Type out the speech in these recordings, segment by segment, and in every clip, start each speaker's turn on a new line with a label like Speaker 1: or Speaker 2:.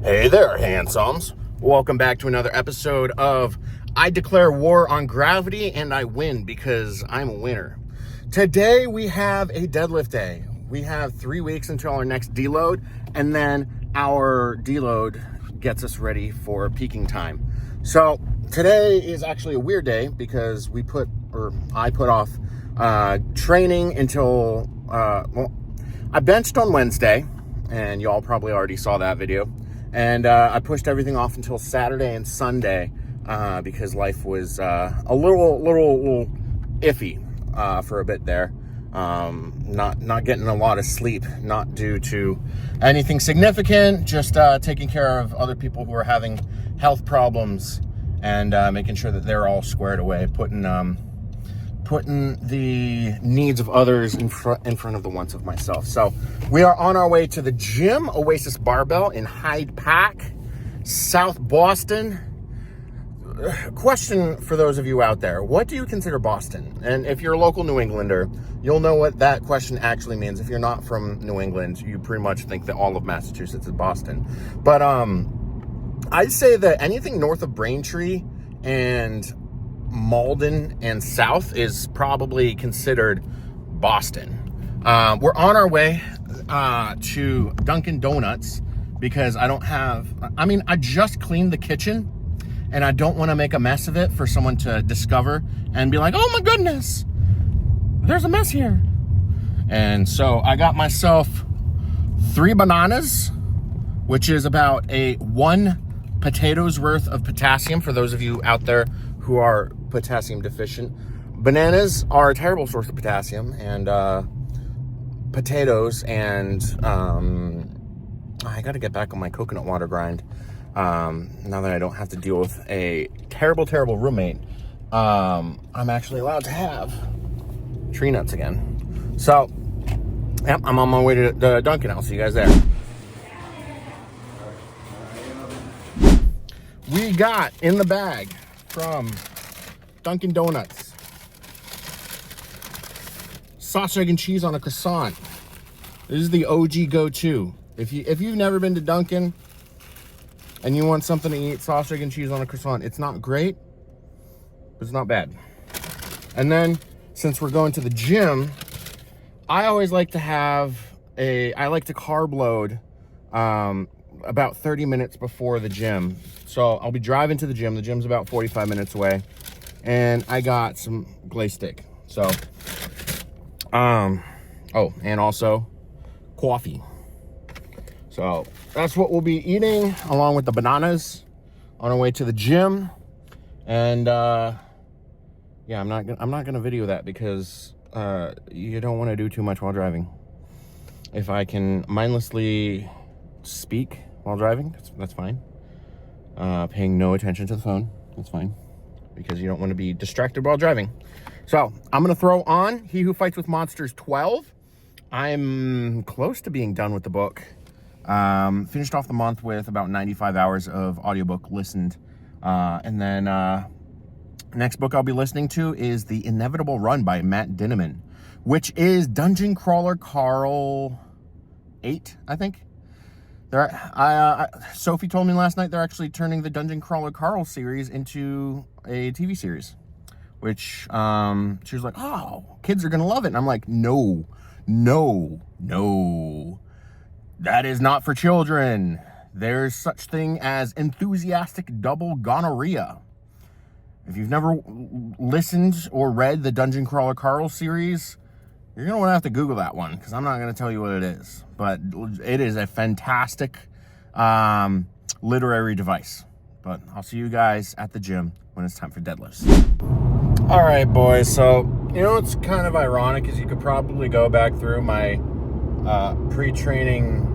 Speaker 1: Hey there, handsomes. Welcome back to another episode of I Declare War on Gravity and I Win because I'm a winner. Today we have a deadlift day. We have 3 weeks until our next deload, and then our deload gets us ready for peaking time. So today is actually a weird day because I put off training until, I benched on Wednesday, and y'all probably already saw that video. And I pushed everything off until Saturday and Sunday because life was a little iffy for a bit there. Not getting a lot of sleep, not due to anything significant, just taking care of other people who are having health problems and making sure that they're all squared away, putting the needs of others in front of the wants of myself. So we are on our way to the gym, Oasis Barbell in Hyde Park, South Boston. Question for those of you out there: what do you consider Boston? And if you're a local New Englander, you'll know what that question actually means. If you're not from New England, you pretty much think that all of Massachusetts is Boston. But I'd say that anything north of Braintree and Malden and south is probably considered Boston. We're on our way to Dunkin' Donuts because I just cleaned the kitchen and I don't want to make a mess of it for someone to discover and be like, oh my goodness, there's a mess here. And so I got myself 3 bananas, which is about a 1 potato's worth of potassium for those of you out there who are potassium deficient. Bananas are a terrible source of potassium, and potatoes and I got to get back on my coconut water grind now that I don't have to deal with a terrible roommate. I'm actually allowed to have tree nuts again. So yep, I'm on my way to the Dunkin'. I'll see you guys there. We got in the bag from Dunkin' Donuts sausage, egg, and cheese on a croissant. This is the OG go-to. If you've never been to Dunkin' and you want something to eat, sausage, egg, and cheese on a croissant, it's not great, but it's not bad. And then, since we're going to the gym, I always like to carb load about 30 minutes before the gym. So I'll be driving to the gym. The gym's about 45 minutes away. And I got some glaze stick. So, and also coffee. So that's what we'll be eating along with the bananas on our way to the gym. And yeah, I'm not gonna video that because you don't want to do too much while driving. If I can mindlessly speak while driving, that's fine. Paying no attention to the phone, that's fine, because you don't want to be distracted while driving. So I'm gonna throw on He Who Fights with Monsters 12. I'm close to being done with the book. Finished off the month with about 95 hours of audiobook listened. And then next book I'll be listening to is The Inevitable Run by Matt Dinniman, which is Dungeon Crawler Carl 8, I think. Sophie told me last night they're actually turning the Dungeon Crawler Carl series into a TV series, which she was like, oh, kids are gonna love it. And I'm like, no, that is not for children. There's such thing as enthusiastic double gonorrhea. If you've never listened or read the Dungeon Crawler Carl series, you're going to want to have to Google that one because I'm not going to tell you what it is. But it is a fantastic literary device. But I'll see you guys at the gym when it's time for deadlifts. All right, boys. So, it's kind of ironic is you could probably go back through my pre-training,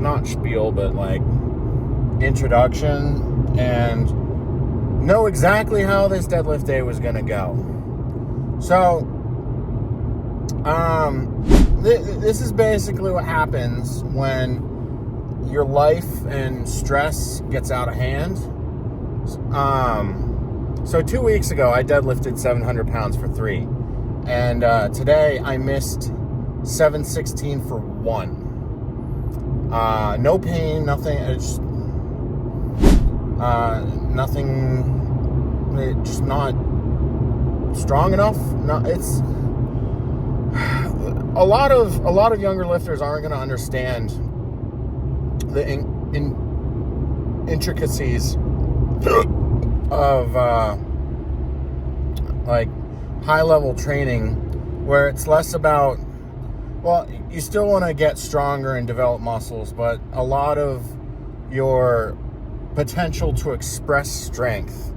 Speaker 1: not spiel, but like introduction and know exactly how this deadlift day was going to go. So, this is basically what happens when your life and stress gets out of hand. So 2 weeks ago, I deadlifted 700 pounds for 3. And today I missed 716 for 1. No pain, nothing. It's nothing. It's just not strong enough. No, it's a lot of younger lifters aren't going to understand the intricacies of like high level training, where it's less about, well, you still want to get stronger and develop muscles, but a lot of your potential to express strength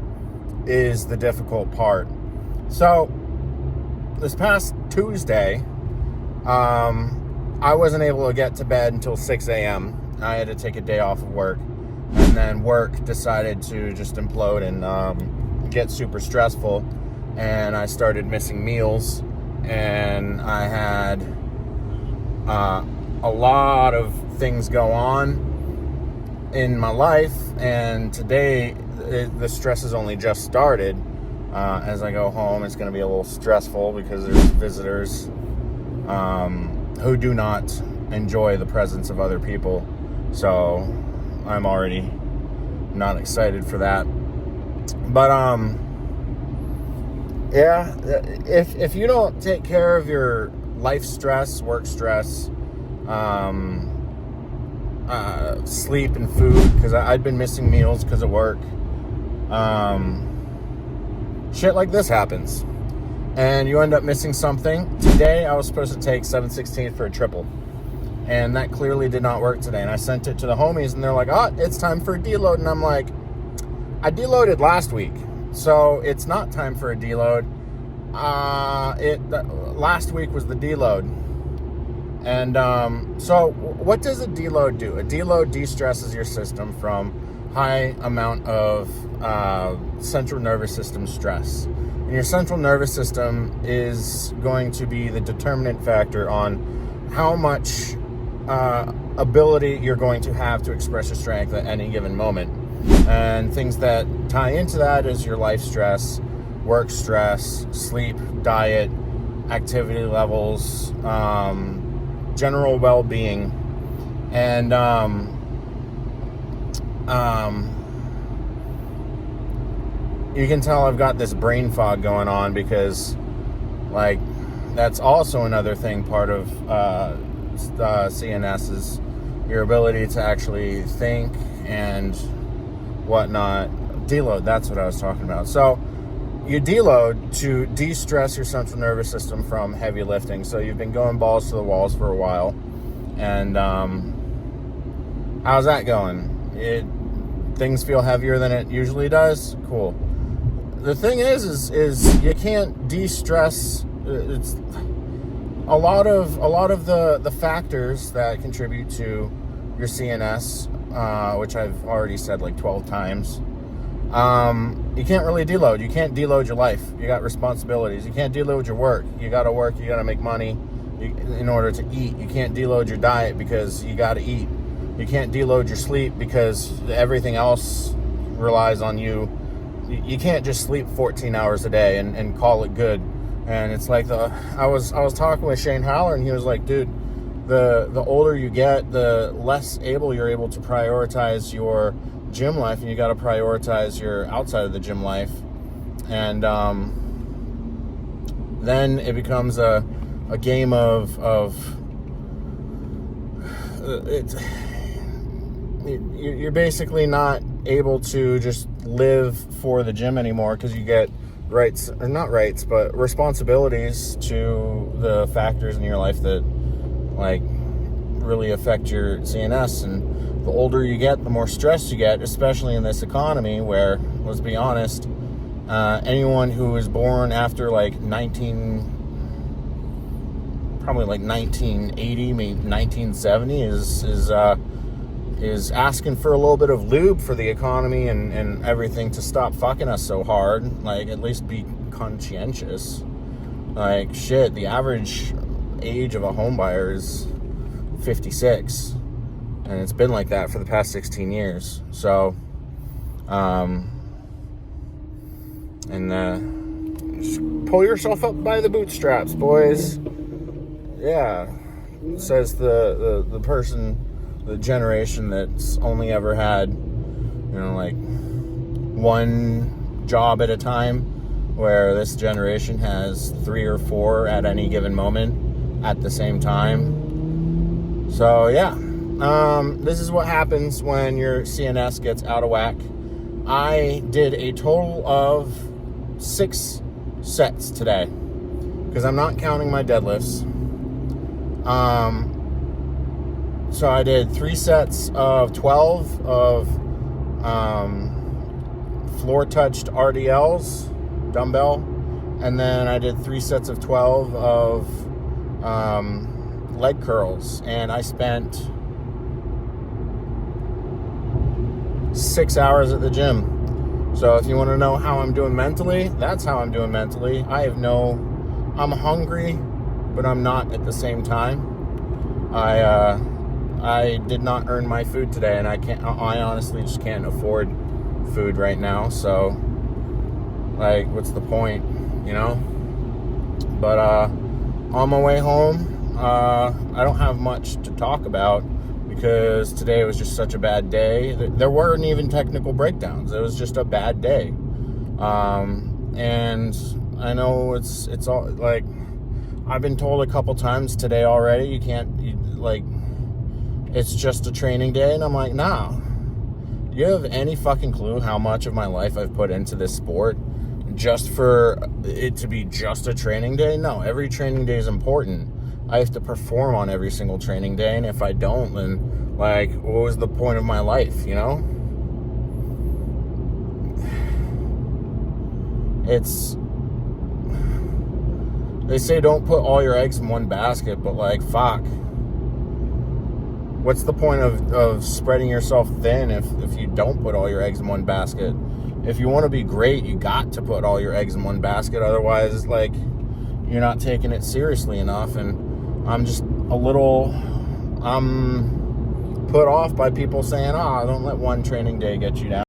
Speaker 1: is the difficult part. So this past Tuesday, I wasn't able to get to bed until 6 a.m. I had to take a day off of work, and then work decided to just implode and get super stressful, and I started missing meals, and I had a lot of things go on in my life, and today the stress has only just started. As I go home, it's going to be a little stressful because there's visitors who do not enjoy the presence of other people, so I'm already not excited for that. But yeah, if you don't take care of your life stress, work stress, sleep and food, because I'd been missing meals because of work, shit like this happens, and you end up missing something. Today I was supposed to take 7/16 for a triple, and that clearly did not work today, and I sent it to the homies, and they're like, oh, it's time for a deload, and I'm like, I deloaded last week, so it's not time for a deload. Last week was the deload. And so what does a deload do? A deload de-stresses your system from high amount of central nervous system stress. And your central nervous system is going to be the determinant factor on how much ability you're going to have to express your strength at any given moment. And things that tie into that is your life stress, work stress, sleep, diet, activity levels, general well-being, and you can tell I've got this brain fog going on because, like, that's also another thing. Part of CNS is your ability to actually think and whatnot. Deload, that's what I was talking about. So you deload to de-stress your central nervous system from heavy lifting. So you've been going balls to the walls for a while, and how's that going? Things feel heavier than it usually does. Cool. The thing is you can't de-stress. It's a lot of the factors that contribute to your CNS, which I've already said like 12 times. You can't really deload. You can't deload your life. You got responsibilities. You can't deload your work. You got to work. You got to make money in order to eat. You can't deload your diet because you got to eat. You can't deload your sleep because everything else relies on you. You can't just sleep 14 hours a day and call it good. And it's like I was talking with Shane Haller, and he was like, dude, the older you get, the less able you're able to prioritize your gym life, and you got to prioritize your outside of the gym life. And then it becomes a game of you're basically not able to just live for the gym anymore, because you get rights, or not rights, but responsibilities to the factors in your life that like really affect your CNS. And the older you get, the more stressed you get, especially in this economy where, let's be honest, anyone who was born after like probably like 1980, maybe 1970 is asking for a little bit of lube for the economy and everything to stop fucking us so hard. Like, at least be conscientious. Like, shit, the average age of a home buyer is 56, and it's been like that for the past 16 years. So just pull yourself up by the bootstraps, boys. Yeah, says the person, the generation that's only ever had, like one job at a time, where this generation has 3 or 4 at any given moment at the same time. So yeah, this is what happens when your CNS gets out of whack. I did a total of 6 sets today, because I'm not counting my deadlifts. So I did 3 sets of 12 of floor touched RDLs, dumbbell, and then I did 3 sets of 12 of leg curls, and I spent 6 hours at the gym. So if you want to know how I'm doing mentally, that's how I'm doing mentally. I'm hungry, but I'm not at the same time. I did not earn my food today, and I honestly just can't afford food right now. So, like, what's the point, But on my way home, I don't have much to talk about, because today was just such a bad day. There weren't even technical breakdowns. It was just a bad day. And I know it's all, like, I've been told a couple times today already, it's just a training day. And I'm like, nah. Do you have any fucking clue how much of my life I've put into this sport just for it to be just a training day? No, every training day is important. I have to perform on every single training day, and if I don't, then, what was the point of my life, They say don't put all your eggs in one basket, but, fuck. What's the point of spreading yourself thin if you don't put all your eggs in one basket? If you want to be great, you got to put all your eggs in one basket. Otherwise, you're not taking it seriously enough. And I'm just I'm put off by people saying, don't let one training day get you down.